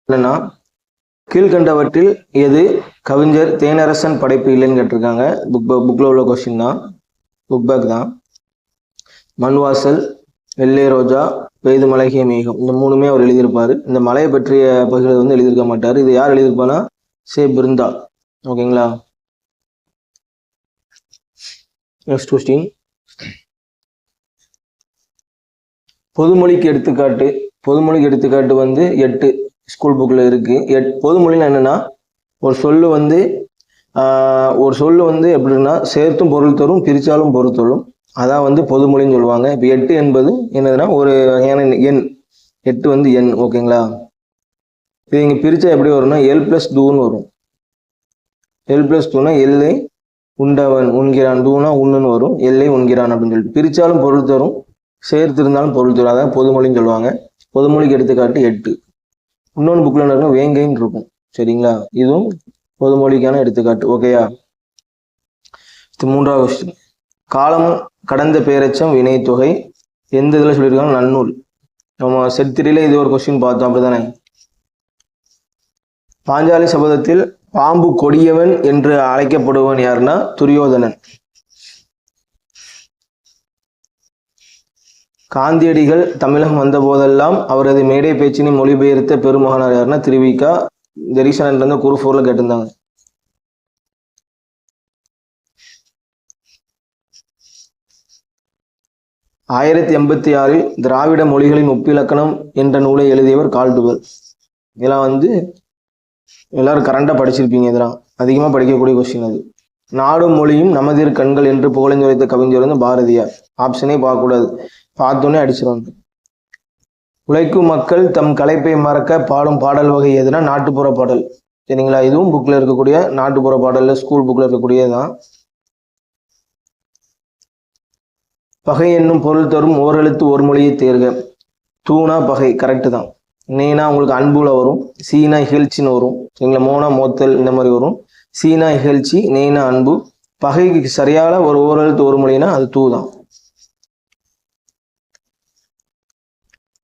இல்லைன்னா கீழ்கண்டவற்றில் எது கவிஞர் தேனரசன் படைப்பு இல்லைன்னு கேட்டிருக்காங்க. புக்கில் உள்ள கொஸ்டின் தான், புக் பேக் தான். மண்வாசல், வெள்ளை ரோஜா, பெய்து மலைகிய மேகம், இந்த மூணுமே அவர் எழுதியிருப்பாரு. இந்த மலையை பற்றிய பகுதியை வந்து எழுதியிருக்க மாட்டார். இது யார் எழுதியிருப்பானா? சே பிருந்தா. ஓகேங்களா? நெக்ஸ்ட் கொஸ்டின், பொதுமொழிக்கு எடுத்துக்காட்டு. பொதுமொழிக்கு எடுத்துக்காட்டு வந்து 8 ஸ்கூல் புக்கில் இருக்கு. பொதுமொழின்னா என்னன்னா, ஒரு சொல்லு வந்து எப்படின்னா சேர்த்தும் பொருள் தரும், பிரிச்சாலும் பொருள் தரும். அதான் வந்து பொதுமொழின்னு சொல்லுவாங்க. இப்போ 8 என்பது என்னதுன்னா ஒரு வகையான எண். 8 வந்து எண். ஓகேங்களா? இது இங்கே பிரிச்சா எப்படி வரும்னா L+2 வரும். L+2னா எல்லை உண்டவன் உண்கிறான், டூனா உண்ணுன்னு வரும், எல்லை உண்கிறான் அப்படின்னு சொல்லிட்டு. பிரிச்சாலும் பொருள் தரும், சேர்த்து இருந்தாலும் பொருள் தரும். அதான் பொதுமொழின்னு சொல்லுவாங்க. பொதுமொழிக்கு எடுத்துக்காட்டு 8. இன்னொன்று புக்கில் என்ன இருக்கும்? வேங்கைன்னு இருக்கும். சரிங்களா? இதுவும் பொதுமொழிக்கான எடுத்துக்காட்டு. ஓகேயா? மூன்றாவது கொஸ்டின், காலம் கடந்த பேரச்சம் வினைத்தொகை எந்த இதில் சொல்லியிருக்காங்க? நன்னூல். நம்ம செட் 3ல இது ஒரு கொஸ்டின் பார்த்தோம், அப்படிதானே? பாஞ்சாலி சபதத்தில் பாம்பு கொடியவன் என்று அழைக்கப்படுவன் யாருன்னா துரியோதனன். காந்தியடிகள் தமிழகம் வந்த போதெல்லாம் அவரது மேடை பேச்சினை மொழிபெயர்த்த பெருமகனார் யாருன்னா திருவிக்கா. இந்த ரீசன் இருந்த குரு 4ல கேட்டிருந்தாங்க. ஆயிரத்தி 86 திராவிட மொழிகளின் ஒப்பிலக்கணம் என்ற நூலை எழுதியவர் கால்டுவெல். இதெல்லாம் வந்து எல்லாரும் கரண்டா படிச்சிருப்பீங்க. இதெல்லாம் அதிகமா படிக்கக்கூடிய கொஸ்டின். அது நாடும் மொழியும் நமதிர் கண்கள் என்று புகழஞ்சுரைத்த கவிஞர் வந்து பாரதியார். ஆப்ஷனே பார்க்கக்கூடாது, பார்த்தோன்னே அடிச்சிருவாங்க. உழைக்கும் மக்கள் தம் களைப்பை மறக்க பாடும் பாடல் வகை எதுனா நாட்டுப்புற பாடல். சரிங்களா? இதுவும் புக்ல இருக்கக்கூடிய நாட்டுப்புற பாடல்ல ஸ்கூல் புக்ல இருக்கக்கூடியதான். பகை என்னும் பொருள் தரும் ஓரெழுத்து ஒரு மொழியை தேர்க. தூணா பகை, கரெக்டு தான். நேனா உங்களுக்கு அன்புல வரும், சீனா இகழ்ச்சின்னு வரும். சரிங்களா? மோனா மோத்தல் இந்த மாதிரி வரும். சீனா இகழ்ச்சி, நேனா அன்பு. பகைக்கு சரியான ஒரு ஓரெழுத்து ஒரு மொழினா அது தூ தான்.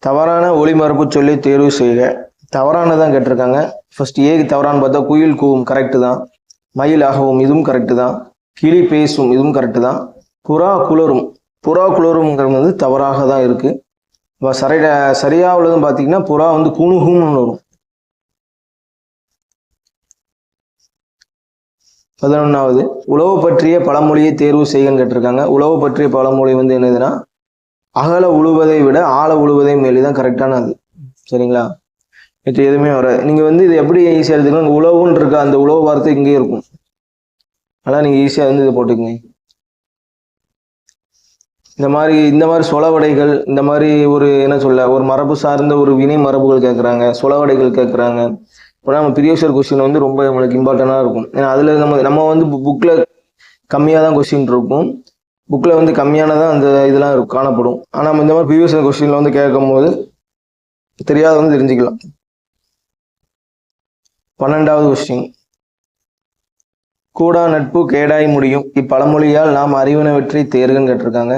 தவறான ஒளிமரபு சொல்லி தேர்வு செய்க. தவறானதான் கேட்டிருக்காங்க. ஃபர்ஸ்ட் ஏக்கு தவறான்னு பார்த்தா குயில் கூவும், கரெக்டு தான். மயில் ஆகவும், இதுவும் கரெக்டு தான். கிளி பேசும், இதுவும் கரெக்டு தான். புறா குளரும், புறா குளரும்ங்கிறது வந்து தவறாக தான் இருக்கு. சரியா உள்ளதுன்னு பார்த்தீங்கன்னா புறா வந்து குணுகும்னு வரும். 11வது உழவு பற்றிய பழமொழியை தேர்வு செய்யன்னு கேட்டிருக்காங்க. உழவு பற்றிய பழமொழி வந்து என்னதுன்னா அகல உழுவதை விட ஆழ உழுவதை மேலேதான் கரெக்டானது. சரிங்களா? இது எதுவுமே வராது. நீங்க வந்து இது எப்படி ஈஸியா எடுத்துக்கலாம்? உழவுன்னு இருக்க அந்த உழவு வார்த்தை இங்கே இருக்கும். அதான் நீங்க ஈஸியா வந்து இதை போட்டுக்கங்க. இந்த மாதிரி சொலவடைகள், இந்த மாதிரி ஒரு என்ன சொல்ல ஒரு மரபு சார்ந்த ஒரு வினை மரபுகள் கேட்குறாங்க, சொலவடைகள் கேட்குறாங்க. இப்போ நம்ம ப்ரீவியஸ் கொஸ்டின் வந்து ரொம்ப நம்மளுக்கு இம்பார்ட்டண்டாக இருக்கும். ஏன்னா அதில் நம்ம வந்து புக்கில் கம்மியாக தான் கொஸ்டின் இருக்கும். புக்கில் வந்து கம்மியானதான் அந்த இதெல்லாம் இருக்கும், காணப்படும். ஆனால் நம்ம இந்த மாதிரி ப்ரீவியஸ் கொஸ்டினில் வந்து கேட்கும் போது தெரியாத வந்து தெரிஞ்சுக்கலாம். 12வது கொஸ்டின், கூடா நட்பு கேடாய் முடியும் இப்பழமொழியால் நாம் அறிவினவற்றை தேர்கன்னு கேட்டிருக்காங்க.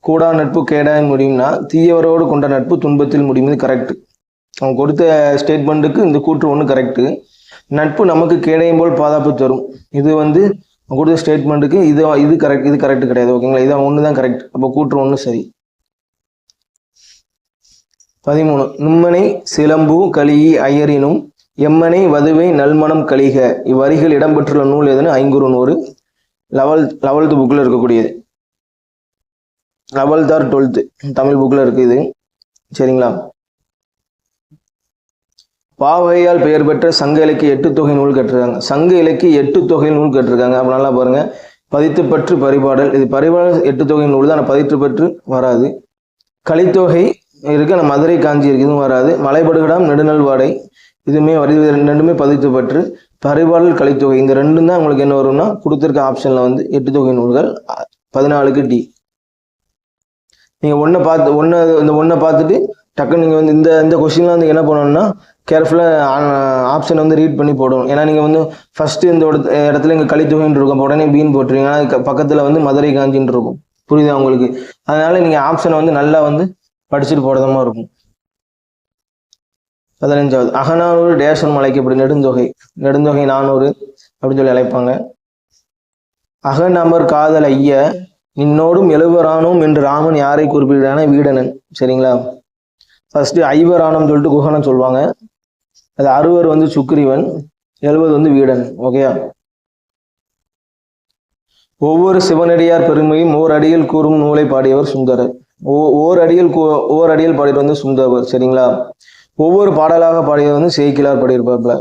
கூடா நட்பு கேடாய் முடியும்னா தீயவரோடு கொண்ட நட்பு துன்பத்தில் முடியுது, கரெக்ட். அவங்க கொடுத்த ஸ்டேட்மெண்ட்டுக்கு இந்த கூற்று ஒன்று கரெக்டு. நட்பு நமக்கு கேடையும் போல் பாதுகாப்பு தரும், இது வந்து கொடுத்த ஸ்டேட்மெண்ட்டுக்கு இது கரெக்ட், இது கரெக்ட் கிடையாது. ஓகேங்களா? இதான் ஒன்று தான் கரெக்ட். அப்போ கூற்று ஒன்று சரி. 13 நும்மனை சிலம்பு கலியி ஐயரினும் எம்மனை வதுவை நல்மணம் கலிக. இவ்வரிகள் இடம்பெற்றுள்ள நூல் எதுன்னு ஐங்குறுநூறு. 11th புக்கில் இருக்கக்கூடியது. 11th or 12th தமிழ் புக்கில் இருக்கு இது. சரிங்களா? பாவகையால் பெயர் பெற்ற சங்க இலக்கிய 8 தொகை நூல் கேட்டிருக்காங்க. சங்க இலக்கிய 8 தொகை நூல் கேட்டிருக்காங்க. அப்போ நல்லா பாருங்க. பதித்து பற்று பரிபாடல், இது பரிபாடல் 8 தொகை நூல் தான், பதிற்று பற்று வராது. கலித்தொகை இருக்கு, நம்ம மதுரை காஞ்சி இருக்கு, இதுவும் வராது. மலைபடுகடாம் நெடுநல்வாடை இதுவுமே வருது. ரெண்டுமே பதித்து பற்று. பரிபாடல் கலித்தொகை இந்த ரெண்டும் தான் உங்களுக்கு என்ன வரும்னா கொடுத்துருக்க ஆப்ஷன்ல வந்து 8 தொகை நூல்கள். 14க்கு டி. நீங்க ஒன்றை பார்த்துட்டு டக்குன்னு நீங்க வந்து இந்த கொஸ்டின்லாம் வந்து என்ன பண்ணணும்னா கேர்ஃபுல்லா ஆப்ஷன் வந்து ரீட் பண்ணி போடணும். ஏன்னா நீங்க வந்து ஃபர்ஸ்ட் இந்த இடத்துல இங்க கலித்தொகைன்னு இருக்கும், உடனே பீன் போட்டுருவீங்க. அதுக்கு பக்கத்துல வந்து மதுரை காஞ்சின்னு இருக்கும். புரியுதா உங்களுக்கு? அதனால நீங்க ஆப்ஷனை வந்து நல்லா வந்து படிச்சுட்டு போடுறதமா இருக்கும். 15வது அகநானூறு டேஷன் அழைக்கப்படும் நெடுந்தொகை. நெடுந்தொகை 400 அப்படின்னு சொல்லி அழைப்பாங்க. அகநமர் காதல் ஐய நின்னோடும் எழுவரானோம் என்று ராமன் யாரை குறிப்பிடுறான? வீடனன். சரிங்களா? ஃபர்ஸ்ட் ஐவரானம் சொல்லிட்டு குகனை சொல்லுவாங்க. அது 60 வந்து சுக்ரீவன், 70 வந்து வீடன். ஓகேயா? ஒவ்வொரு சிவனடியார் பெருமையும் ஓர் அடியில் கூறும் நூலை பாடியவர் சுந்தரர். ஓர் அடியில் பாடியவர் வந்து சுந்தரர். சரிங்களா? ஒவ்வொரு பாடலாக பாடியவர் வந்து சேக்கிலார் பாடியிருப்பாப்ல.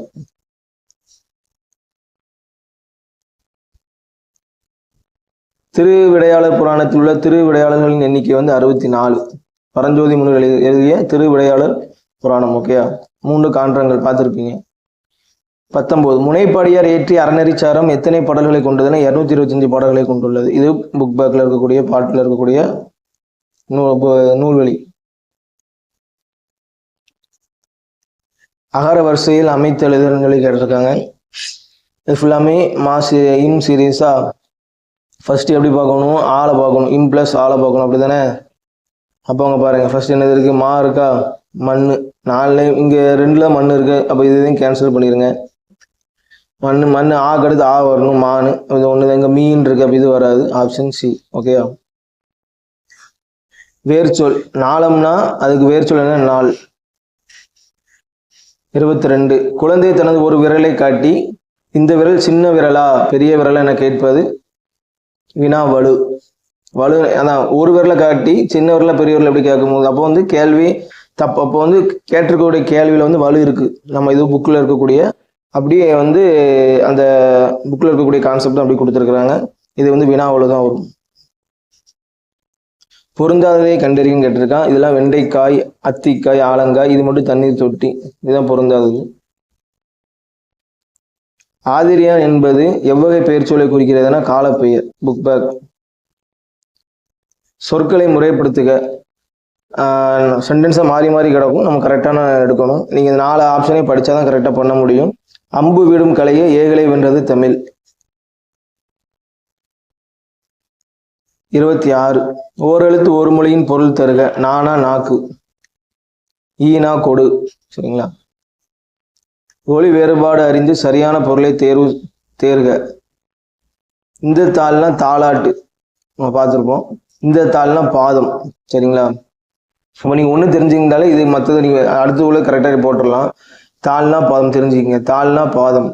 திருவிடையாளர் புராணத்தில் உள்ள திருவிடையாளர்களின் எண்ணிக்கை வந்து 64. பரஞ்சோதி முனிவர் எழுதிய திருவிடையாளர் புராணம். ஓகேயா? 3 காண்டங்கள் பார்த்துருப்பீங்க. 19 முனைப்பாடியார் இயற்றிய அறநெறிச்சாரம் எத்தனை பாடல்களை கொண்டதுன்னா 225 பாடல்களை கொண்டுள்ளது. இது புக் பேக்ல இருக்கக்கூடிய பாட்டில் இருக்கக்கூடிய நூல்வெளி. அகர வரிசையில் அமைத்து எழுதுன்னு சொல்லி கேட்டிருக்காங்க. இது ஃபுல்லாமே இம் சீரீஸா. ஃபர்ஸ்ட் எப்படி பார்க்கணும்? ஆளை பார்க்கணும். இம் பிளஸ் ஆளை பார்க்கணும். அப்படி தானே? அப்போ அவங்க பாருங்க, ஃபர்ஸ்ட் என்னது இருக்கு? மா இருக்கா? மண்ணு. 4 இங்கே 2ல மண் இருக்கு. அப்போ இதையும் கேன்சல் பண்ணிடுங்க. மண் ஆக்கு அடுத்து ஆ வரணும். மானு இது ஒன்று. இங்கே மீன் இருக்கு. அப்போ இது வராது. Option C. ஓகேயா? வேர்ச்சொல் நாளம்னா அதுக்கு வேர்ச்சொல் என்ன? நாள். 22 குழந்தை தனது ஒரு விரலை காட்டி இந்த விரல் சின்ன விரலா பெரிய விரலா என கேட்பது வினா வலு. அதான் ஒரு விரலை காட்டி சின்ன விரல பெரிய விரல் எப்படி கேட்கும்போது அப்போ வந்து கேள்வி தப்பு. அப்போ வந்து கேட்டிருக்கக்கூடிய கேள்வியில வந்து வலு இருக்கு. நம்ம இது புக்கில் இருக்கக்கூடிய அப்படியே வந்து அந்த புக்கில் இருக்கக்கூடிய கான்செப்ட் அப்படி கொடுத்துருக்குறாங்க. இது வந்து வினா வலு தான் வரும். பொருந்தாததை கண்டறியும் கேட்டிருக்கான். இதெல்லாம் வெண்டைக்காய், அத்திக்காய், ஆலங்காய். இது மட்டும் தண்ணீர் தொட்டி. இதுதான் பொருந்தாதது. ஆதிரியான் என்பது எவ்வகை பெயர் சொல்லை குறிக்கிறதுனா காலப்பெயர். Book back. சொற்களை முறைப்படுத்துக. சென்டென்ஸை மாறி மாறி கிடக்கும். நம்ம கரெக்டான எடுக்கணும். நீங்க 4 ஆப்ஷனையும் படிச்சாதான் கரெக்டா பண்ண முடியும். அம்பு விடும் கலையை ஏகலை வென்றது தமிழ். 26 ஓரெழுத்து ஒரு மொழியின் பொருள் தருக. நானா நாக்கு, ஈனா கொடு. சரிங்களா? ஒளி வேறுபாடு அறிந்து சரியான பொருளை தேர்க. இந்த தாள்னா தாளாட்டு, நம்ம பார்த்துருப்போம். இந்த தாள்னா பாதம். சரிங்களா? அப்போ நீங்க ஒன்று தெரிஞ்சுக்கிட்டாலே இது மற்றது நீங்க அடுத்து உள்ள கரெக்டாக போட்டுடலாம். தாள்னா பாதம் தெரிஞ்சுக்கிங்க. தாள்னா பாதம்.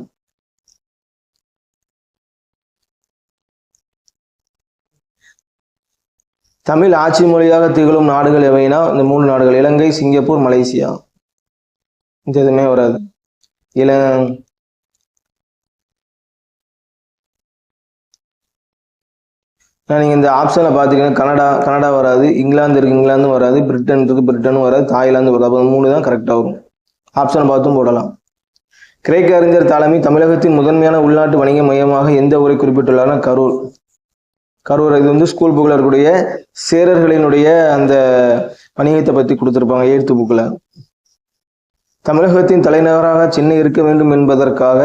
தமிழ் ஆட்சி மொழியாக திகழும் நாடுகள் எவைனா இந்த 3 நாடுகள்: இலங்கை, சிங்கப்பூர், மலேசியா. இந்த எதுவுமே வராது. நீங்க இந்த ஆப்ஷன்ல பாத்தீங்கன்னா கனடா வராது, இங்கிலாந்து இருக்கு, இங்கிலாந்தும் வராது, பிரிட்டன் இருக்கு, பிரிட்டனும் வராது, தாய்லாந்து வராது. அப்போ 3 தான் கரெக்டா வரும். ஆப்ஷன் பார்த்தும் போடலாம். கிரேக்க அறிஞர் தாலமி தமிழகத்தின் முதன்மையான உள்நாட்டு வணிக மையமாக எந்த ஊரை குறிப்பிட்டுள்ளார்னா கரூர். கரூர். இது வந்து ஸ்கூல் புக்கில் இருக்கக்கூடிய சேரர்களினுடைய அந்த வணிகத்தை பற்றி கொடுத்துருப்பாங்க 8th புக்கில். தமிழகத்தின் தலைநகராக சென்னை இருக்க வேண்டும் என்பதற்காக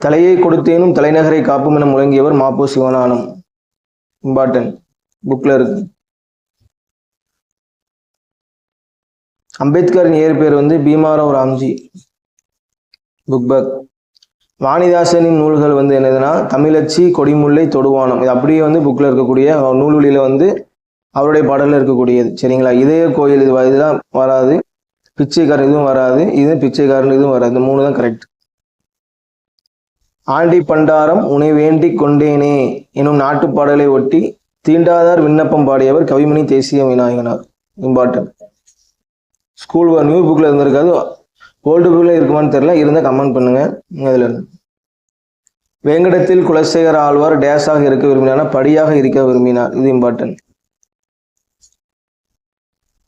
தலையை கொடுத்தேனும் தலைநகரை காப்பும் என முழங்கியவர் மாப்போ சிவஞானம். இம்பார்ட்டன்ட். புக்ல இருக்கு. அம்பேத்கரின் இயற்பெயர் வந்து பீமாராவ் ராம்ஜி. Book back. வாணிதாசனின் நூல்கள் வந்து என்னதுன்னா தமிழச்சி, கொடிமுல்லை, தொடுவானம். இது அப்படியே வந்து புக்கில் இருக்கக்கூடிய நூல்வெளியில வந்து அவருடைய பாடலில் இருக்கக்கூடியது. சரிங்களா? இதய கோயில் இதெல்லாம் வராது. பிச்சைக்காரன் இதுவும் வராது. இது பிச்சைக்காரன் இதுவும் வராது. 3 தான் கரெக்ட். ஆண்டி பண்டாரம் உனை வேண்டி கொண்டேனே எனும் நாட்டு பாடலை ஒட்டி தீண்டாதார் விண்ணப்பம் பாடியவர் கவிமணி தேசிய விநாயகனார். இம்பார்ட்டன்ட். ஸ்கூல் நியூ புக்ல இருந்திருக்காது. ஓல்டு புக்ல இருக்குமான்னு தெரியல. இருந்தால் கமெண்ட் பண்ணுங்க. அதுல வேங்கடத்தில் குலசேகர ஆழ்வார் டேஸாக இருக்க விரும்பினார், படியாக இருக்க விரும்பினார். இது இம்பார்ட்டன்ட்.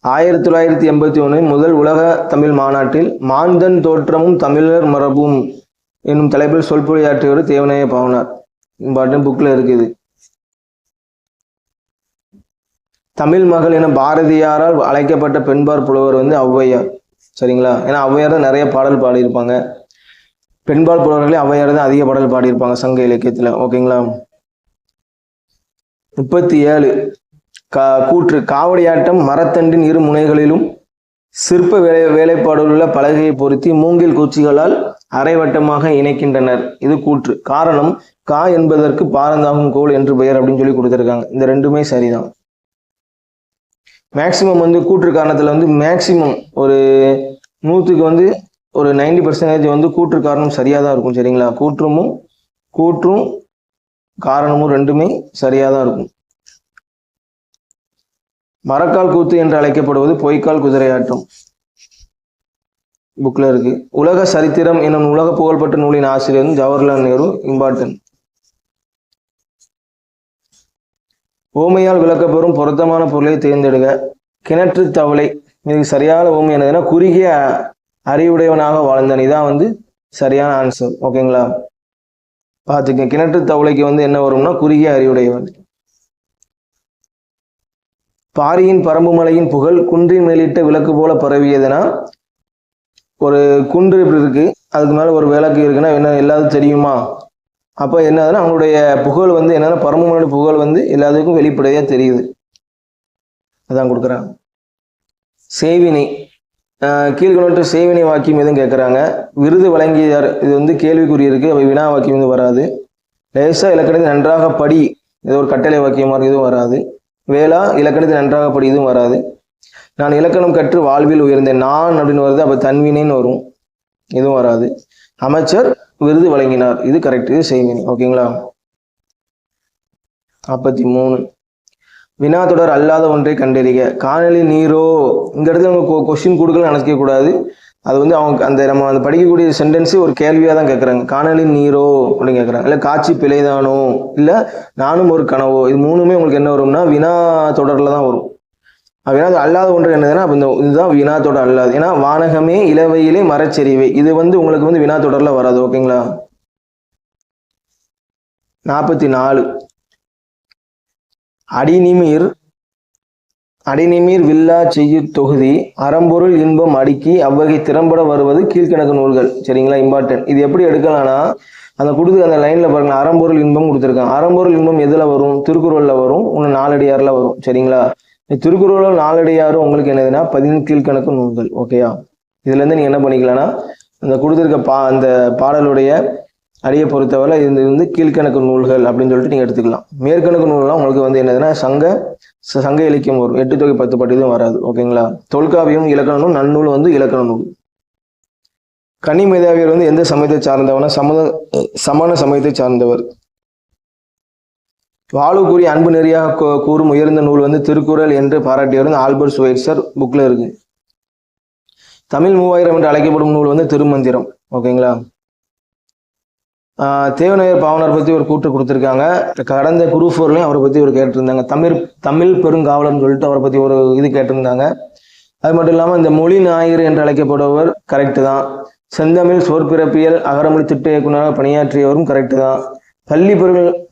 1981 முதல் உலக தமிழ் மாநாட்டில் மாந்தன் தோற்றமும் தமிழர் மரபும் என்னும் தலைப்பில் சொற்பொழியாற்றியவர் தேவநேய பாவனார். இம்பார்ட்டன்ட். புக்ல இருக்குது. தமிழ் மகள் என பாரதியாரால் அழைக்கப்பட்ட பெண்பார் புலவர் வந்து ஔவையார். சரிங்களா? ஏன்னா ஔவையார் தான் நிறைய பாடல் பாடியிருப்பாங்க. பெண்பால் புலவர்களே ஔவையார் தான் அதிக பாடல் பாடியிருப்பாங்க சங்க இலக்கியத்துல. ஓகேங்களா? 37 கூற்று. காவடியாட்டம் மரத்தண்டின் இரு முனைகளிலும் சிற்ப வேலைப்பாடுள்ள பலகையை பொருத்தி மூங்கில் குச்சிகளால் அரைவட்டமாக இணைக்கின்றனர். இது கூற்று. காரணம், கா என்பதற்கு பாரந்தாகும் கோல் என்று பெயர் அப்படின்னு சொல்லி கொடுத்துருக்காங்க. இந்த ரெண்டுமே சரிதான். மேக்சிமம் வந்து கூற்று காரணத்துல வந்து மேக்சிமம் ஒரு 100க்கு வந்து ஒரு 90% வந்து கூற்று காரணம் சரியா தான் இருக்கும். சரிங்களா? கூற்றும் காரணமும் ரெண்டுமே சரியா தான் இருக்கும். மரக்கால் கூத்து என்று அழைக்கப்படுவது பொய்க்கால் குதிரையாட்டம். புக்ல இருக்கு. உலக சரித்திரம் என்னும் உலக புகழ்பெற்ற நூலின் ஆசிரியர் ஜவஹர்லால் நேரு. இம்பார்ட்டன்ட். ஓமையால் விளக்கப்பெறும் பொருத்தமான பொருளை தேர்ந்தெடுக்க. கிணற்று தவளை. இதுக்கு சரியான ஓமை என்னதுன்னா குறுகிய அறிவுடையவனாக வாழ்ந்தான். இதான் வந்து சரியான ஆன்சர். ஓகேங்களா? பார்த்துக்க. கிணற்று தவளைக்கு வந்து என்ன வரும்னா குறுகிய அறிவுடையவன். பாரியின் பரம்புமலையின் புகழ் குன்றின் மேலிட்ட விளக்கு போல பரவியதுன்னா, ஒரு குன்று இப்படி இருக்கு, அதுக்கு மேல ஒரு விளக்கு இருக்குன்னா என்ன எல்லாத்துக்கும் தெரியுமா? அப்ப என்னதுன்னா அவங்களுடைய புகழ் வந்து என்னன்னா பரம்புமலை புகழ் வந்து எல்லாத்துக்கும் வெளிப்படையா தெரியுது. அதான் கொடுக்குறாங்க. சேவினை. கீழ்கொண்டு சேவினை வாக்கியம் எதுவும் கேட்குறாங்க. விருது வழங்கியார். இது வந்து கேள்விக்குறி இருக்கு. அவை வினா வாக்கியம் வந்து வராது. லேசா இலக்கணத்தை நன்றாக படி. இது ஒரு கட்டளை வாக்கியமா இருக்கு. இதுவும் வராது. வேளா இலக்கணத்தை நன்றாக படி. இதுவும் வராது. நான் இலக்கணம் கற்று வாழ்வில் உயர்ந்தேன். நான் அப்படின்னு வருது. அப்ப தன்வினைன்னு வரும். இதுவும் வராது. அமைச்சர் விருது வழங்கினார். இது கரெக்ட். இது செய்வினை. ஓகேங்களா? 43. வினா தொடர் அல்லாத ஒன்றை கண்டறிக. காணொலி நீரோ. இந்த இடத்துல அவங்க கொஸ்டின் கொடுக்கல நினைக்க கூடாது. அது வந்து அவங்க அந்த நம்ம அந்த படிக்கக்கூடிய சென்டென்ஸு ஒரு கேள்வியாக தான் கேட்குறாங்க. காணொலி நீரோ அப்படின்னு கேட்குறாங்க. இல்லை காட்சி பிழைதானோ, இல்லை நானும் ஒரு கனவோ. இது மூணுமே உங்களுக்கு என்ன வரும்னா வினா தொடரில் தான் வரும். வினா அல்லாத ஒன்று என்னதுன்னா அப்போ இதுதான் வினா தொடர் அல்லாது. ஏன்னா வானகமே இளவையிலே மரச்செறிவை. இது வந்து உங்களுக்கு வந்து வினா தொடரில் வராது. ஓகேங்களா? 44. அடிநிமிர் வில்லா செய்யு தொகுதி அறம்பொருள் இன்பம் அடுக்கி அவ்வகை திறம்பட வருவது கீழ்கணக்கு நூல்கள். சரிங்களா? இம்பார்ட்டன்ட். இது எப்படி எடுக்கலாம்னா அந்த கொடுத்து அந்த லைன்ல பாருங்க, அறம்பொருள் இன்பம் கொடுத்துருக்காங்க. அறம்பொருள் இன்பம் எதுல வரும்? திருக்குறள்ல வரும். ஒன்று நாலடியார்ல வரும். சரிங்களா? திருக்குறள் நாலடியாரும் உங்களுக்கு என்னதுன்னா 15 கீழ்கணக்கு நூல்கள். ஓகேயா? இதுல இருந்து நீங்க என்ன பண்ணிக்கலாம்னா அந்த கொடுத்துருக்க அந்த பாடலுடைய அடியை பொறுத்தவரை இது வந்து கீழ்கணக்கு நூல்கள் அப்படின்னு சொல்லிட்டு நீங்க எடுத்துக்கலாம். மேற்கணக்கு நூல்லாம் உங்களுக்கு வந்து என்னதுன்னா சங்க இலக்கியம் வரும். 8 தொகை 10 பாட்டு இதுவும் வராது. ஓகேங்களா? தொல்காப்பியம் இலக்கண நூல், நன்னூல் வந்து இலக்கண நூல். கனி மேதாவியர் வந்து எந்த சமயத்தை சார்ந்தவனா? சமண சமயத்தை சார்ந்தவர். வாழுக்குரிய அன்பு நெறியாக கூறும் உயர்ந்த நூல் வந்து திருக்குறள் என்று பாராட்டியவர் வந்து ஆல்பர்ட் ஸ்வைட்சர். புக்ல இருக்கு. தமிழ் 3000 என்று அழைக்கப்படும் நூல் வந்து திருமந்திரம். ஓகேங்களா? தேவநாயர் பாவனர் பத்தி ஒரு கூற்று கொடுத்துருக்காங்க. கடந்த குரூப் 4லயும் அவரை பத்தி ஒரு கேட்டிருந்தாங்க. தமிழ் பெருங்காவலர்னு சொல்லிட்டு அவரை பத்தி ஒரு இது கேட்டிருந்தாங்க. அது மட்டும் இல்லாம இந்த மொழி ஞாயிறு என்று அழைக்கப்படுபவர் கரெக்ட் தான். செந்தமிழ் சொற்பிறப்பியல் அகரமொழி திட்ட இயக்குநராக பணியாற்றியவரும் கரெக்ட் தான்.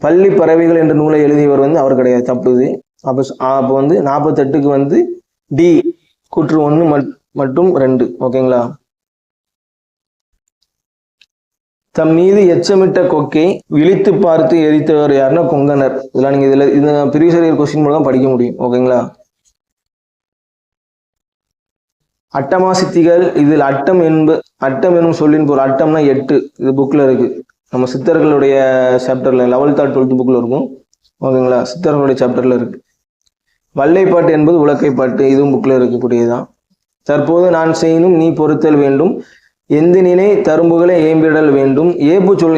பள்ளி பறவைகள் என்ற நூலை எழுதியவர் வந்து அவர் கிடையாது. தப்புது. அப்போ வந்து 48க்கு வந்து டி கூற்று 1 மற்றும் 2. ஓகேங்களா? தம் மீது எச்சமிட்ட கொக்கை விழித்து பார்த்து எரித்தவர் யாருன்னா கொங்கணர். இதெல்லாம் நீங்க இது ப்ரீவியஸ் கொஸ்டின் மூலம் படிக்க முடியும். ஓகேங்களா? அட்டமா சித்திகள். இதில் அட்டம் என்னும் சொல்லின் பொருள். அட்டம்னா 8. இது புக்ல இருக்கு. நம்ம சித்தர்களுடைய சாப்டர்ல 11th or 12th புக்ல இருக்கும். ஓகேங்களா? சித்தர்களுடைய சாப்டர்ல இருக்கு. வல்லைப்பாட்டு என்பது உலக்கைப்பாட்டு. இதுவும் புக்ல இருக்கக்கூடியதுதான். தற்போது நான் செய்யணும் நீ பொறுத்தல் வேண்டும். எந்த நினை தரும்புகளை ஏம்பிடல் வேண்டும். ஏபு சொல்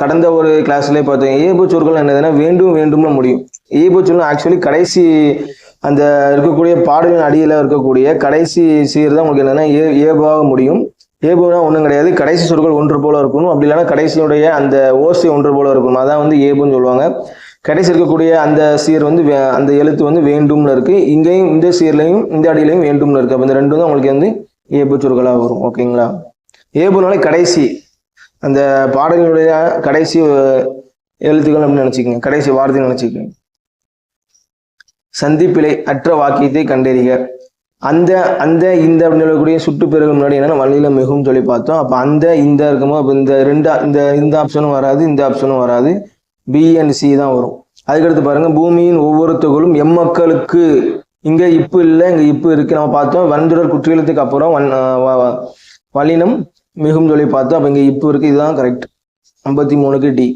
கடந்த ஒரு கிளாஸ்ல பார்த்தோம். ஏபு சொற்கள் என்னதுன்னா வேண்டும்னு முடியும். ஏபு சொல் ஆக்சுவலி கடைசி அந்த இருக்கக்கூடிய பாடலின் அடியில இருக்கக்கூடிய கடைசி சீர் தான் உங்களுக்கு என்னன்னா ஏபாக முடியும். ஏபுனா ஒன்றும் கிடையாது. கடைசி சொற்கள் ஒன்று போல இருக்கணும். அப்படி இல்லைன்னா கடைசியுடைய அந்த ஓசை ஒன்று போல இருக்கணும். அதான் வந்து ஏபுன்னு சொல்லுவாங்க. கடைசி இருக்கக்கூடிய அந்த சீர் வந்து அந்த எழுத்து வந்து வேண்டும்னு இருக்கு. இங்கேயும் இந்த சீர்லையும் இந்த அடியிலையும் வேண்டும்னு இருக்கு. அப்போ இந்த ரெண்டும் தான் உங்களுக்கு வந்து ஏபு சொற்களாக வரும். ஓகேங்களா? ஏபுனாலே கடைசி அந்த பாடலினுடைய கடைசி எழுத்துக்கள் அப்படின்னு நினைச்சுக்கோங்க. கடைசி வார்த்தை நினைச்சுக்கோங்க. சந்திப்பிழை அற்ற வாக்கியத்தை கண்டறிக. இந்த அப்படின்னு சொல்லக்கூடிய சுட்டு பிறகு முன்னாடி என்னன்னா வழியில மிகவும் சொல்லி பார்த்தோம். அப்ப இந்த இருக்குமோ அப்ப இந்த ஆப்ஷனும் வராது, இந்த ஆப்ஷனும் வராது. பி அண்ட் சி தான் வரும். அதுக்கடுத்து பாருங்க, பூமியின் ஒவ்வொரு தொகலும் எம்மக்களுக்கு இங்க இப்பு இல்லை, இங்க இப்பு இருக்கு. நம்ம பார்த்தோம் வன்துடர் குற்றியலுக்கு அப்புறம் வல்லினம் மிகும் சொல்லி பார்த்தோம். அப்ப இங்க இப்பு இருக்கு. இதுதான் கரெக்ட். 53க்கு டி.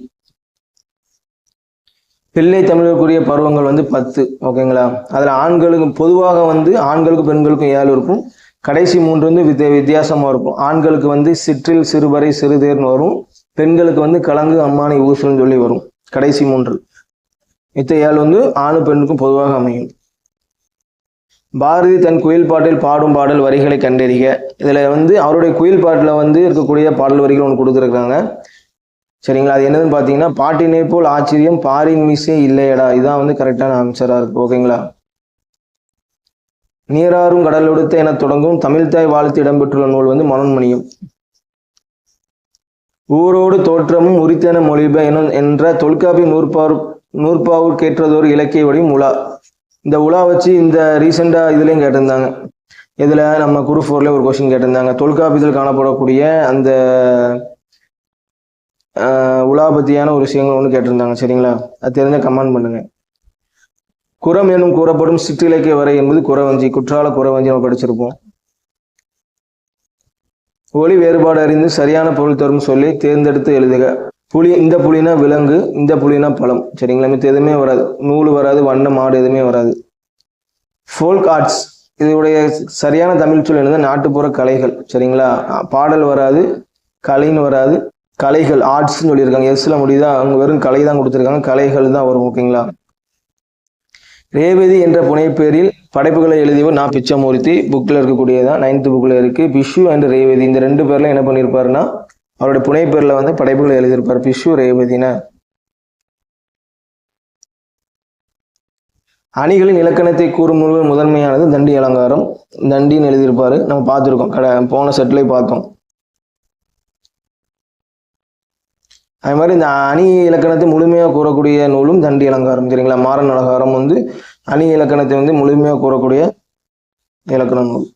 பிள்ளை தமிழருக்குரிய பருவங்கள் வந்து 10. ஓகேங்களா? அதுல ஆண்களுக்கு பொதுவாக வந்து ஆண்களுக்கு பெண்களுக்கும் 7 இருக்கும். கடைசி 3 வந்து வித்தியாசமா இருக்கும். ஆண்களுக்கு வந்து சிற்றில் சிறுபறை சிறுதேர்னு வரும். பெண்களுக்கு வந்து கலங்கு அம்மானை ஊசல்னு சொல்லி வரும். கடைசி 3 மித்த 7 வந்து ஆணு பெண்ணுக்கும் பொதுவாக அமையும். பாரதி தன் குயில் பாட்டில் பாடும் பாடல் வரிகளை கண்டறிக. இதுல வந்து அவருடைய குயில் பாட்டுல வந்து இருக்கக்கூடிய பாடல் வரிகள் ஒன்று கொடுத்துருக்காங்க. சரிங்களா? அது என்னதுன்னு பாத்தீங்கன்னா, பாட்டினை போல் ஆச்சரியம் பாரின் மீசே இல்லையடா. இதான் வந்து கரெக்டான ஆன்சரா இருக்கு. ஓகேங்களா? நீராறும் கடலொடுத்த என தொடங்கும் தமிழ்தாய் வாழ்த்து இடம்பெற்றுள்ள நூல் வந்து மனோன்மணியம். ஊரோடு தோற்றமும் உரித்தென மொழிப என்ற தொல்காப்பி நூற்பாவுக்கேற்றதொரு இலக்கிய வடிவம் உலா. இந்த உலா வச்சு இந்த ரீசெண்டா இதுலயும் கேட்டிருந்தாங்க. இதுல நம்ம குரூப் 4ல ஒரு கொஸ்டின் கேட்டிருந்தாங்க. தொல்காப்பியத்தில் காணப்படக்கூடிய அந்த உலா பத்தியான ஒரு விஷயங்கள் ஒன்று கேட்டிருந்தாங்க. சரிங்களா? அது தெரிஞ்ச கமெண்ட் பண்ணுங்க. குரம் எனும் கூறப்படும் சிற்றிலக்கிய வரை என்பது குறவஞ்சி, குற்றால குறவஞ்சி நம்ம படிச்சிருப்போம். ஒளி வேறுபாடு அறிந்து சரியான பொருள் தரும் சொல்லி தேர்ந்தெடுத்து எழுதுக. புலி, இந்த புலினா விலங்கு, இந்த புலினா பழம். சரிங்களா? மித்த எதுவுமே வராது. நூல் வராது, வண்ண மாடு எதுவுமே வராது. ஃபோல்க் ஆர்ட்ஸ், இதனுடைய சரியான தமிழ் சொல் என்னது? நாட்டுப்புற கலைகள். சரிங்களா? பாடல் வராது, கலைன்னு வராது, கலைகள் ஆர்ட்ஸ்ன்னு சொல்லியிருக்காங்க. எஸ்ல முடியுதா? அவங்க வெறும் கலை தான் கொடுத்துருக்காங்க. கலைகள் தான் வரும். ஓகேங்களா? ரேவதி என்ற புனைப்பேரில் படைப்புகளை எழுதியவர் நா. பிச்சமூர்த்தி. புக்கில் இருக்கக்கூடியதான், 9th புக்கில் இருக்கு. பிஷு அண்ட் ரேவதி இந்த 2 பேர்ல என்ன பண்ணியிருப்பாருன்னா, அவருடைய புனைப்பேர்ல வந்து படைப்புகளை எழுதியிருப்பார். பிஷு ரேவதின. அணிகளின் இலக்கணத்தை கூறும் நூல்கள் முதன்மையானது தண்டி அலங்காரம். தண்டின்னு எழுதியிருப்பாரு. நம்ம பார்த்துருக்கோம், போன செட்ல பார்த்தோம். அது மாதிரி இந்த அணி இலக்கணத்தை முழுமையாக கூறக்கூடிய நூலும் தண்டி அலங்காரம். சரிங்களா? மாறன் அலங்காரம் வந்து அணி இலக்கணத்தை வந்து முழுமையாக கூறக்கூடிய இலக்கண நூல்.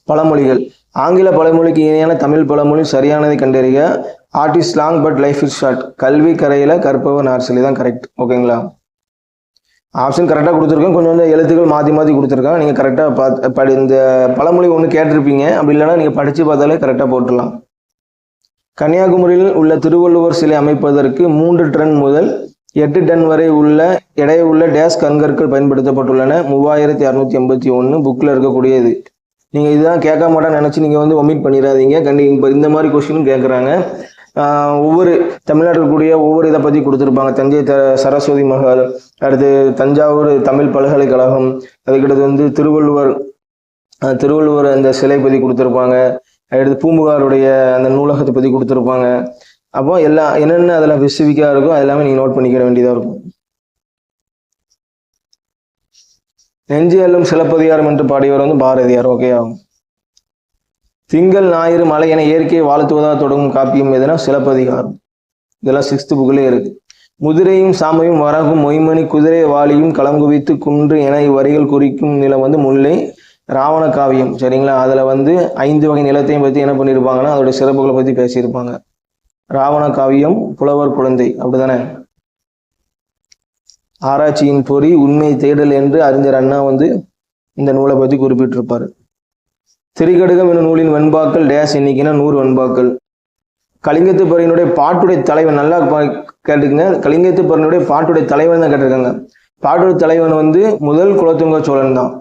பழமொழிகள். ஆங்கில பழமொழிக்கு இணையான தமிழ் பழமொழி சரியானதை கண்டறிக. Art is long but life is short. கல்வி கரையில கற்பவர் நார்சலி தான் கரெக்ட். ஓகேங்களா? ஆப்ஷன் கரெக்டாக கொடுத்துருக்கேன். கொஞ்சம் வந்து எழுத்துக்கள் மாற்றி மாற்றி கொடுத்துருக்காங்க. நீங்கள் கரெக்டாக இந்த பழமொழி ஒன்று கேட்டிருப்பீங்க. அப்படி இல்லைன்னா நீங்கள் படித்து பார்த்தாலே கரெக்டாக போட்டுடலாம். கன்னியாகுமரியில் உள்ள திருவள்ளுவர் சிலை அமைப்பதற்கு 3 டன் முதல் 8 டன் வரை உள்ள எடையுள்ள டேஸ் கண்கற்கள் பயன்படுத்தப்பட்டுள்ளன. 3681 புக்கில் இருக்கக்கூடியது. நீங்கள் இதுதான் கேட்க மாட்டேன்னு நினச்சி நீங்கள் வந்து ஒமிட் பண்ணிடாதீங்க. இப்போ இந்த மாதிரி கொஸ்டினும் கேட்குறாங்க. ஒவ்வொரு தமிழ்நாட்டில் இருக்கக்கூடிய ஒவ்வொரு இதை பற்றி கொடுத்துருப்பாங்க. தஞ்சை சரஸ்வதி மஹால், அடுத்து தஞ்சாவூர் தமிழ் பல்கலைக்கழகம், அதுக்கடுத்து வந்து திருவள்ளுவர் அந்த சிலை பற்றி கொடுத்துருப்பாங்க. அடுத்து பூம்புகாருடைய அந்த நூலகத்தை பற்றி கொடுத்துருப்பாங்க. அப்போ எல்லாம் என்னென்ன அதில் ஸ்பெசிஃபிக்காக இருக்கும் அது எல்லாமே நீங்கள் நோட் பண்ணிக்கிற வேண்டியதாக இருக்கும். நெஞ்சு அள்ளும் சிலப்பதிகாரம் என்று பாடியவர் வந்து பாரதியார். ஓகே ஆகும். திங்கள் ஞாயிறு மலை என இயற்கையை வாழ்த்துவதாக தொடங்கும் காப்பியம் எதுனா சிலப்பதிகாரம். இதெல்லாம் 6th புக்லேயே இருக்கு. முதிரையும் சாமையும் வரகும் மொய்மணி குதிரை வாளியும் களங்குவித்து குன்று என இவ்வரிகள் குறிக்கும் நிலம் வந்து முல்லை ராவண காவியம். சரிங்களா? அதுல வந்து 5 வகை நிலத்தையும் பத்தி என்ன பண்ணியிருப்பாங்கன்னா அதோட சிறப்புகளை பத்தி பேசியிருப்பாங்க. ராவண காவியம் புலவர் குழந்தை. அப்படிதானே? ஆராய்ச்சியின் பொறி உண்மை தேடல் என்று அறிஞர் அண்ணா வந்து இந்த நூலை பத்தி குறிப்பிட்டிருப்பாரு. திரிகடுகம் என்னும் நூலின் வெண்பாக்கள் டேஸ் எண்ணிக்கைனா 100 வெண்பாக்கள். கலிங்கத்து பறையினுடைய பாட்டுடைய தலைவன், நல்லா கேட்டுக்குங்க, கலிங்கத்து பறையினுடைய பாட்டுடைய தலைவன் தான் கேட்டிருக்காங்க. பாட்டுடைய தலைவன் வந்து முதல் குலோத்துங்க சோழன் தான்.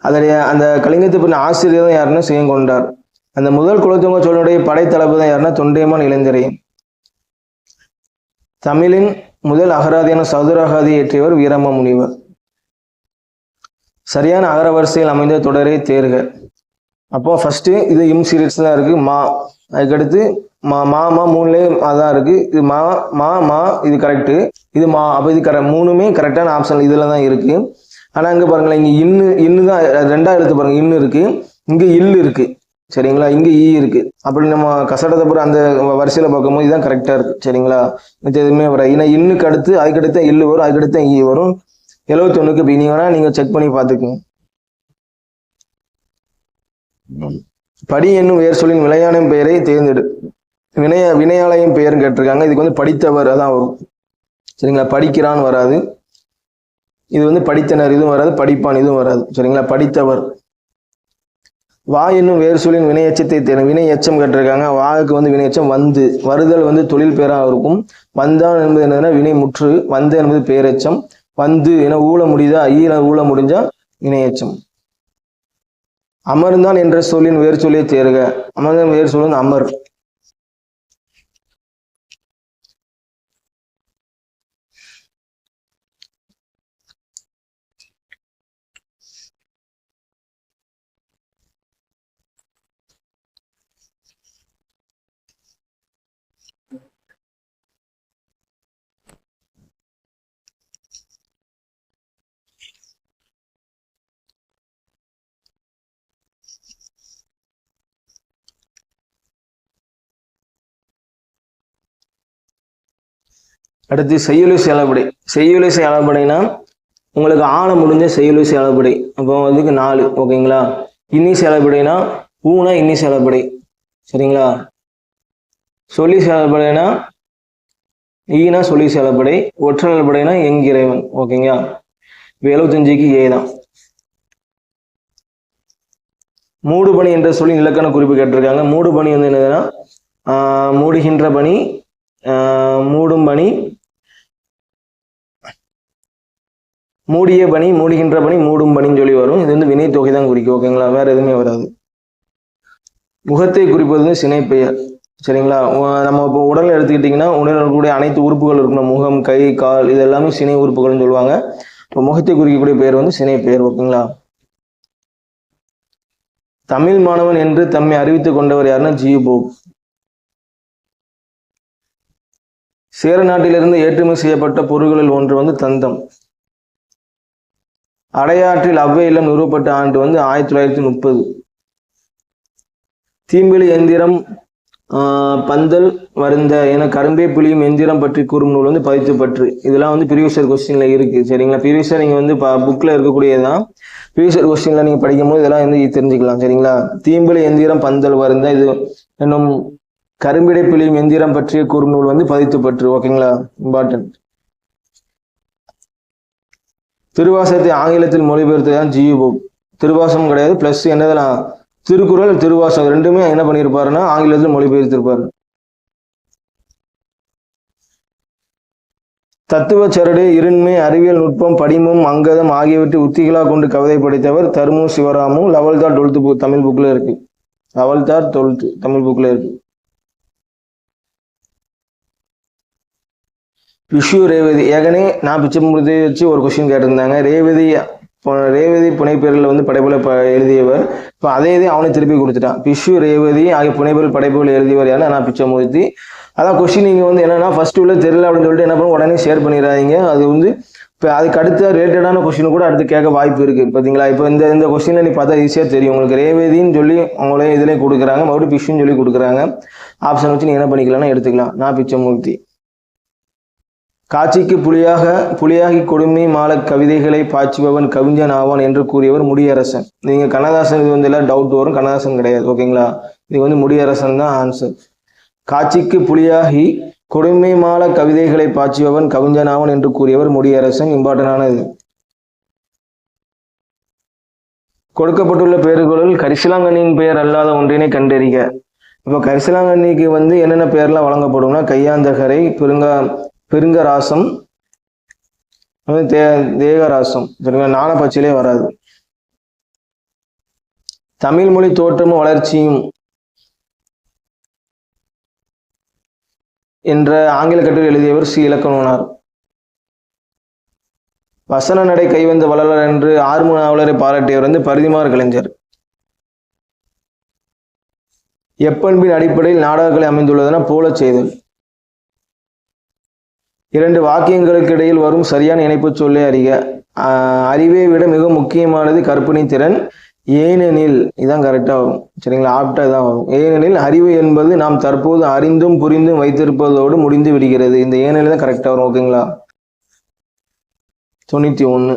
அதனுடைய அந்த கலிங்கத்து பறை ஆசிரியர் தான் யாருன்னா சிவங்கொண்டார். அந்த முதல் குலோத்துங்க சோழனுடைய படைத்தளப்பு தான் யாருன்னா தொண்டைமான் இளந்திரையன். தமிழின் முதல் அகராதியான சதுர அகராதியை இயற்றியவர் வீரமா முனிவர். சரியான அகர வரிசையில் அமைந்த தொடரை தேர்க. அப்போ ஃபர்ஸ்ட் இது இம் சீரியஸ் தான் இருக்கு. மா, அதுக்கடுத்து மா 3லே அதான் இருக்கு. இது மா இது கரெக்டு. இது மா, அப்போ இது கரெக்ட். 3மே கரெக்டான ஆப்ஷன் இதுல தான் இருக்கு. ஆனா இங்க பாருங்களேன், இங்க இன்னு தான் 2ஆம் எழுத்து பாருங்க. இன்னு இருக்கு, இங்க இல்லு இருக்கு. சரிங்களா? இங்க ஈ இருக்கு. அப்படி நம்ம கசடத்தை பிறகு அந்த வரிசையில பார்க்கும்போது இதுதான் கரெக்டா இருக்கு. சரிங்களா? இது எதுவுமே வராது. ஏன்னா இன்னுக்கு அடுத்து அதுக்கடுத்த இல்லு வரும், அதுக்கடுத்த ஈ வரும். 71க்கு பி. நீங்க வேணா நீங்க செக் பண்ணி பார்த்துக்குங்க. படி என்னும் வேர் சொல்லின் விளையாடும் பெயரை தேர்ந்தெடு. வினையாலயம் பெயர்னு கேட்டிருக்காங்க. இதுக்கு வந்து படித்தவர் அதான் வரும். சரிங்களா? படிக்கிறான்னு வராது. இது வந்து படித்தனர் இதுவும் வராது, படிப்பான் இதுவும் வராது. சரிங்களா? படித்தவர். வா என்னும் வேறு சொல்லின் வினை எச்சத்தை தேடும். வினை எச்சம் கேட்டிருக்காங்க. வாவுக்கு வந்து வினை எச்சம் வந்து. வருதல் வந்து தொழில் பேராக இருக்கும். வந்தான் என்பது என்னதுன்னா வினை முற்று. வந்து என்பது பேரெச்சம். வந்து என ஊழ முடியுதா, ஈன ஊழ முடிஞ்சா வினை எச்சம். அமர்ந்தான் என்ற சொல்லின் வேறு சொல்லியை தேர்க. அமர்ந்தான் வேறு சொல்லு அமர். அடுத்து செய்யுளிசை அளபடை. செய்யுளிசை அளபடைனா உங்களுக்கு ஆழ முடிஞ்ச செய்யுளிசை அளபடை. அப்போ அதுக்கு 4. ஓகேங்களா? இன்னிசை அளபடைனா ஊனா இன்னிசை அளபடை. சரிங்களா? சொல்லிசை அளபடைனா ஈனா சொல்லிசை அளபடை. ஒற்றல் அளபடைனா எங்கிறைவன். ஓகேங்களா? 75க்கு ஏ தான். மூடுபணி என்ற சொல்லி இலக்கண குறிப்பு கேட்டிருக்காங்க. மூடுபணி வந்து என்னதுன்னா மூடுகின்ற பணி, மூடும் பணி, மூடிய பணி, மூடுகின்ற பணி, மூடும் பணின்னு சொல்லி வரும். இது வந்து வினை தொகை தான் குறிக்கும். ஓகேங்களா? வேற எதுவுமே வராது. முகத்தை குறிப்பது வந்து சினை பெயர். சரிங்களா? நம்ம இப்போ உடலை எடுத்துக்கிட்டிங்கன்னா உடலில் இருக்கக்கூடிய அனைத்து உறுப்புகள் இருக்கணும். முகம், கை, கால் இது எல்லாமே சினை உறுப்புகள்னு சொல்லுவாங்க. இப்போ முகத்தை குறிக்கக்கூடிய பெயர் வந்து சினை பெயர். ஓகேங்களா? தமிழ் மாணவன் என்று தம்மை அறிவித்துக் கொண்டவர் யாருன்னா ஜியூபோப். சேர நாட்டிலிருந்து ஏற்றுமதி செய்யப்பட்ட பொருட்களில் ஒன்று வந்து தந்தம். அடையாற்றில் அவ்வை இல்லம் நிறுவப்பட்ட ஆண்டு வந்து 1930. தீம்பிழி எந்திரம் பந்தல் வருந்த என கரும்பே புளியும் எந்திரம் பற்றி கூறும் நூல் வந்து பதித்து பற்று. இதெல்லாம் வந்து ப்ரீவியஸ் கொஸ்டின்ல இருக்கு. சரிங்களா? ப்ரீவியஸ் நீங்க வந்து புக்ல இருக்கக்கூடியதான். ப்ரீவியஸ் கொஸ்டின்ல நீங்க படிக்கும் போது இதெல்லாம் வந்து தெரிஞ்சுக்கலாம். சரிங்களா? தீம்பிழி எந்திரம் பந்தல் வருந்த இது என்னும் கரும்பிடை புளியும் எந்திரம் பற்றிய கூறும் நூல் வந்து பதித்து பற்று. ஓகேங்களா? இம்பார்ட்டன்ட். திருவாசகத்தை ஆங்கிலத்தில் மொழிபெயர்த்ததான் ஜியூபோப். திருவாசகம் கிடையாது, பிளஸ் என்னதெல்லாம் திருக்குறள், திருவாசகம் ரெண்டுமே என்ன பண்ணியிருப்பாருன்னா ஆங்கிலத்தில் மொழிபெயர்த்திருப்பாரு. தத்துவ சரடு, இருண்மை, அறிவியல் நுட்பம், படிமம், அங்கதம் ஆகியவற்றை உத்திகளாக கொண்டு கவிதை படைத்தவர் தர்மு சிவராமு. லெவல்த்தார் 12th தமிழ் புக்ல இருக்கு. லெவல்த்தார் 12th தமிழ் புக்ல இருக்கு. விஷு ரேவதி. ஏகனே நான் பிச்சைமூர்த்தி வச்சு ஒரு கொஸ்டின் கேட்டிருந்தாங்க. ரேவதி புனைப்பெயரில் வந்து படைப்புல எழுதியவர். இப்போ அதே அவனை திருப்பி கொடுத்துட்டான். பிஷு ரேவதி ஆகிய புனைப்பெயர் படைப்புகள் எழுதியவர் யாருன்னா நான் பிச்சைமூர்த்தி. அதான் கொஸ்டின் நீங்க வந்து என்னன்னா ஃபர்ஸ்ட் உள்ள தெரியல அப்படின்னு சொல்லிட்டு என்ன பண்ணும் உடனே ஷேர் பண்ணிடாதீங்க. அது வந்து இப்போ அதுக்கு அடுத்த ரிலேட்டடான கொஸ்டின் கூட அடுத்து கேட்க வாய்ப்பு இருக்கு. பார்த்தீங்களா? இப்போ இந்த கொஸ்டின்ல நீ பார்த்தா ஈஸியா தெரியும் உங்களுக்கு. ரேவதின்னு சொல்லி அவங்களே இதுல கொடுக்குறாங்க, மறுபடியும் பிஷுன்னு சொல்லி கொடுக்குறாங்க. ஆப்ஷன் வச்சு நீ என்ன பண்ணிக்கலாம்னா எடுத்துக்கலாம். நான் பிச்சைமூர்த்தி. காட்சிக்கு புலியாகி கொடுமை மால கவிதைகளை பாய்ச்சுபவன் கவிஞன் ஆவான் என்று கூறியவர் முடியரசன். நீங்க கண்ணதாசன் இது வந்து எல்லாம் டவுட் வரும். கண்ணதாசன் கிடையாது. ஓகேங்களா? இது வந்து முடியரசன் தான் ஆன்சர். காட்சிக்கு புலியாகி கொடுமை மால கவிதைகளை பாய்ச்சுபவன் கவிஞன் ஆவான் என்று கூறியவர் முடியரசன். இம்பார்ட்டன்டானது. கொடுக்கப்பட்டுள்ள பெயர்களுள் கரிசலாங்கண்ணியின் பெயர் அல்லாத ஒன்றினை கண்டறிக. இப்போ கரிசலாங்கண்ணிக்கு வந்து என்னென்ன பெயர்லாம் வழங்கப்படும்னா கையாந்தகரை, பெருங்கராசம், தேகராசம். சரிங்களா? நாணப்பச்சிலே வராது. தமிழ் மொழி தோற்றமும் வளர்ச்சியும் என்ற ஆங்கில கட்டுரை எழுதியவர் சி இலக்கணனார். வசன நடை கைவந்த வளர் என்று ஆர்மு நாவலரை பாராட்டியவர் வந்து பரிதிமார் கலைஞர். எப்பண்பின் அடிப்படையில் நாடகங்களை அமைந்துள்ளதுன்னா போல செய்தல். 2 வாக்கியங்களுக்கு இடையில் வரும் சரியான இணைப்பு சொல்லை அறிக. அறிவை விட மிக முக்கியமானது கற்பனை திறன். ஏனெனில் இதான் கரெக்டா வரும். சரிங்களா? ஆப்டா தான் வரும். ஏனெனில் அறிவு என்பது நாம் தற்போது அறிந்தும் புரிந்தும் வைத்திருப்பதோடு முடிந்து விடுகிறது. இந்த ஏனெனில் தான் கரெக்டா வரும். ஓகேங்களா? 91.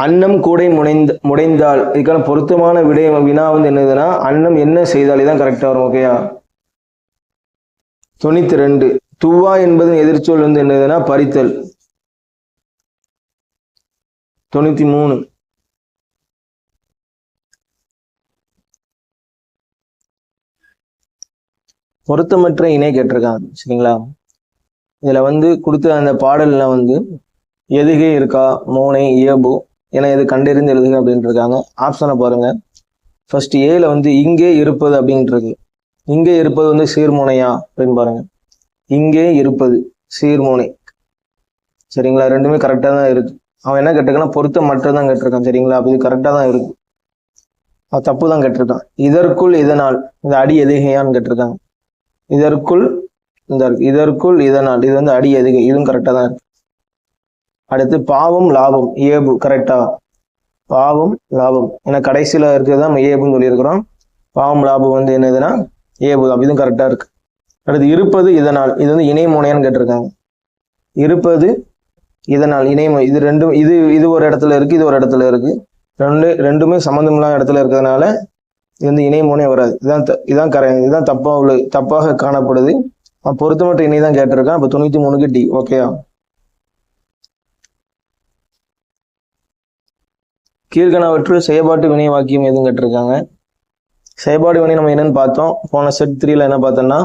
அன்னம் கூடை முடைந்தால் இதுக்கான பொருத்தமான வினா வந்து என்னதுன்னா அன்னம் என்ன செய்தால் இதான் கரெக்டா வரும். ஓகேயா? 92. துவா என்பதன் எதிர்ச்சொல் வந்து என்னதுன்னா பறித்தல். 93. பொருத்தமற்ற இணை கேட்டிருக்காங்க. சரிங்களா? இதுல வந்து கொடுத்த அந்த பாடல்ல வந்து எதுகை இருக்கா, மோனை, இயபு என இது கண்டறிந்து எழுதுங்க அப்படின்னு இருக்காங்க. ஆப்ஷனை பாருங்க. ஃபர்ஸ்ட் ஏல வந்து இங்கே இருப்பது அப்படின்ட்டு இருக்கு. இங்கே இருப்பது வந்து சீர்முனையா அப்படின்னு பாருங்க. இங்கே இருப்பது சீர்முனை. சரிங்களா? ரெண்டுமே கரெக்டா தான் இருக்கு. அவன் என்ன கேட்டிருக்கான்னா பொருத்தமற்றதான் கேட்டிருக்கான். சரிங்களா? அப்ப இது கரெக்டா தான் இருக்கு. அவன் தப்பு தான் கேட்டிருக்கான். இதற்குள் இதனால் இந்த அடி எதுகையான்னு கேட்டிருக்காங்க. இதற்குள் இதற்குள் இதனால் இது வந்து அடி எதுகை. இதுவும் கரெக்டா தான் இருக்கு. அடுத்து பாவம் லாபம் ஏபு கரெக்டா? பாவம் லாபம் ஏன்னா கடைசியில இருக்கிறதா நம்ம ஏபுன்னு சொல்லியிருக்கிறோம். பாவம் லாபம் வந்து என்னதுன்னா ஏபு தான். இதுவும் கரெக்டா இருக்கு. அடுத்து இருப்பது இதனால் இது வந்து இணை முனையான்னு கேட்டிருக்காங்க. இருப்பது இதனால் இணை இது ரெண்டும் இது ஒரு இடத்துல இருக்கு, இது ஒரு இடத்துல இருக்கு. ரெண்டுமே சம்பந்தம் இல்லாத இடத்துல இருக்கிறதுனால இது வந்து இணை முனை வராது. இதுதான் தப்பாக காணப்படுது. பொருத்தமற்ற இணை தான் கேட்டிருக்கான். அப்ப 93க்கு டி. ஓகேயா? கீழ்கணவற்றுள் செயற்பாட்டு வினை வாக்கியம் எதுவும் கேட்டிருக்காங்க. செயற்பாடு வினை நம்ம என்னன்னு பார்த்தோம். போன செட் 3ல என்ன பார்த்தோம்னா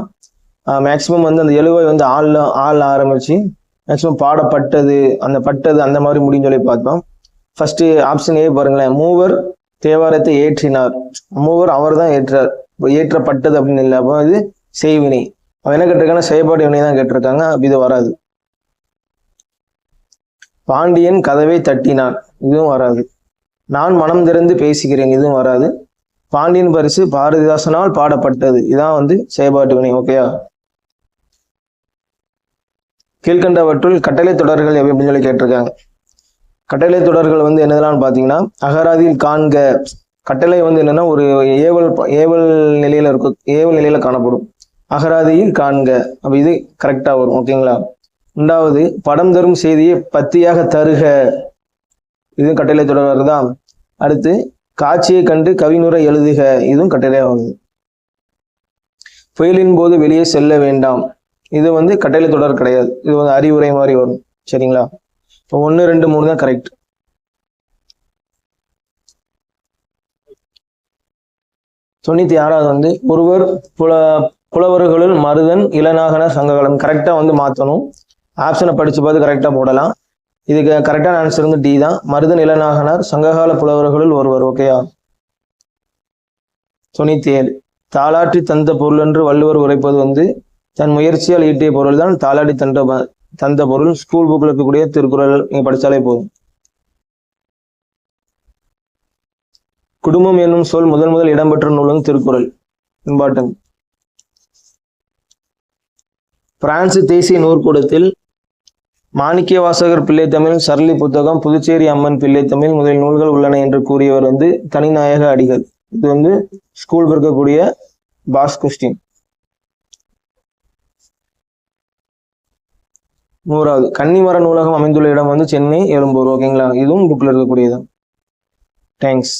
மேக்சிமம் வந்து அந்த எழுவை வந்து ஆள் ஆரம்பிச்சு மேக்சிமம் பாடப்பட்டது அந்த மாதிரி முடிஞ்சு சொல்லி பார்த்தோம். ஃபர்ஸ்ட் ஆப்ஷன் ஏ பாருங்களேன். மூவர் தேவாரத்தை ஏற்றினார். மூவர் அவர் தான் ஏற்றார். ஏற்றப்பட்டது அப்படின்னு இல்லை. அப்போ இது செய்வினை. அவன் என்ன கேட்டிருக்காங்கன்னா செயற்பாடு வினை தான் கேட்டிருக்காங்க. இது வராது. பாண்டியன் கதவை தட்டினான். இதுவும் வராது. நான் மனம் திறந்து பேசுகிறேன். இதுவும் வராது. பாண்டியன் பரிசு பாரதிதாசனால் பாடப்பட்டது. இதான் வந்து செயற்பாட்டு வினை. ஓகேயா? கீழ்கண்டவற்றுள் கட்டளை தொடர்கள் எவை அப்படின்னு சொல்லி கேட்டிருக்காங்க. கட்டளை தொடர்கள் வந்து என்னதெல்லாம் பார்த்தீங்கன்னா அகராதியில் காண்க. கட்டளை வந்து என்னன்னா ஒரு ஏவல் நிலையில இருக்கும். ஏவல் நிலையில காணப்படும். அகராதியில் காண்க. அப்ப இது கரெக்டா வரும். ஓகேங்களா? ரெண்டாவது படம் தரும் செய்தியை பத்தியாக தருக. இதுவும் கட்டளை தொடர் தான். அடுத்து காட்சியை கண்டு கவினுரை எழுதுக. இதுவும் கட்டளையாகுது. புயலின் போது வெளியே செல்ல வேண்டாம். இது வந்து கட்டளை தொடர் கிடையாது. இது வந்து அறிவுரை மாதிரி வரும். சரிங்களா? இப்போ 1, 2, 3 தான் கரெக்ட். 96வது வந்து ஒருவர் புலவர்களுள் மருதன் இளநாகன சங்ககாலம். கரெக்டா வந்து மாற்றணும். ஆப்ஷனை படிச்சு பார்த்து கரெக்டா போடலாம். இதுக்கு கரெக்டான ஆன்சர் வந்து டி தான். மருதன் இளநாகனார் சங்ககால புலவர்களுள் ஒருவர். ஓகேயா? 97 தாளாற்றி தந்த பொருள் என்று வள்ளுவர் உரைப்பது வந்து தன் முயற்சியால் ஈட்டிய பொருள் தான் தாளாட்டி தந்த பொருள். ஸ்கூல் புக்ல இருக்கக்கூடிய திருக்குறள் நீங்க படிச்சாலே போதும். குடும்பம் என்னும் சொல் முதல் இடம்பெற்ற நூல் வந்து திருக்குறள். இம்பார்ட்டன்ட். பிரான்சு தேசிய நூற்கூடத்தில் மாணிக்க வாசகர் பிள்ளை தமிழ், சரளி புத்தகம், புதுச்சேரி அம்மன் பிள்ளை தமிழ் முதல் நூல்கள் உள்ளன என்று கூறியவர் வந்து தனிநாயக அடிகள். இது வந்து ஸ்கூல் இருக்கக்கூடிய பாஸ் கொஸ்டின். 100வது கன்னிமர நூலகம் அமைந்துள்ள இடம் வந்து சென்னை, எழும்பூர். ஓகேங்களா? இதுவும் புக்ல இருக்கக்கூடியதான். தேங்க்ஸ்.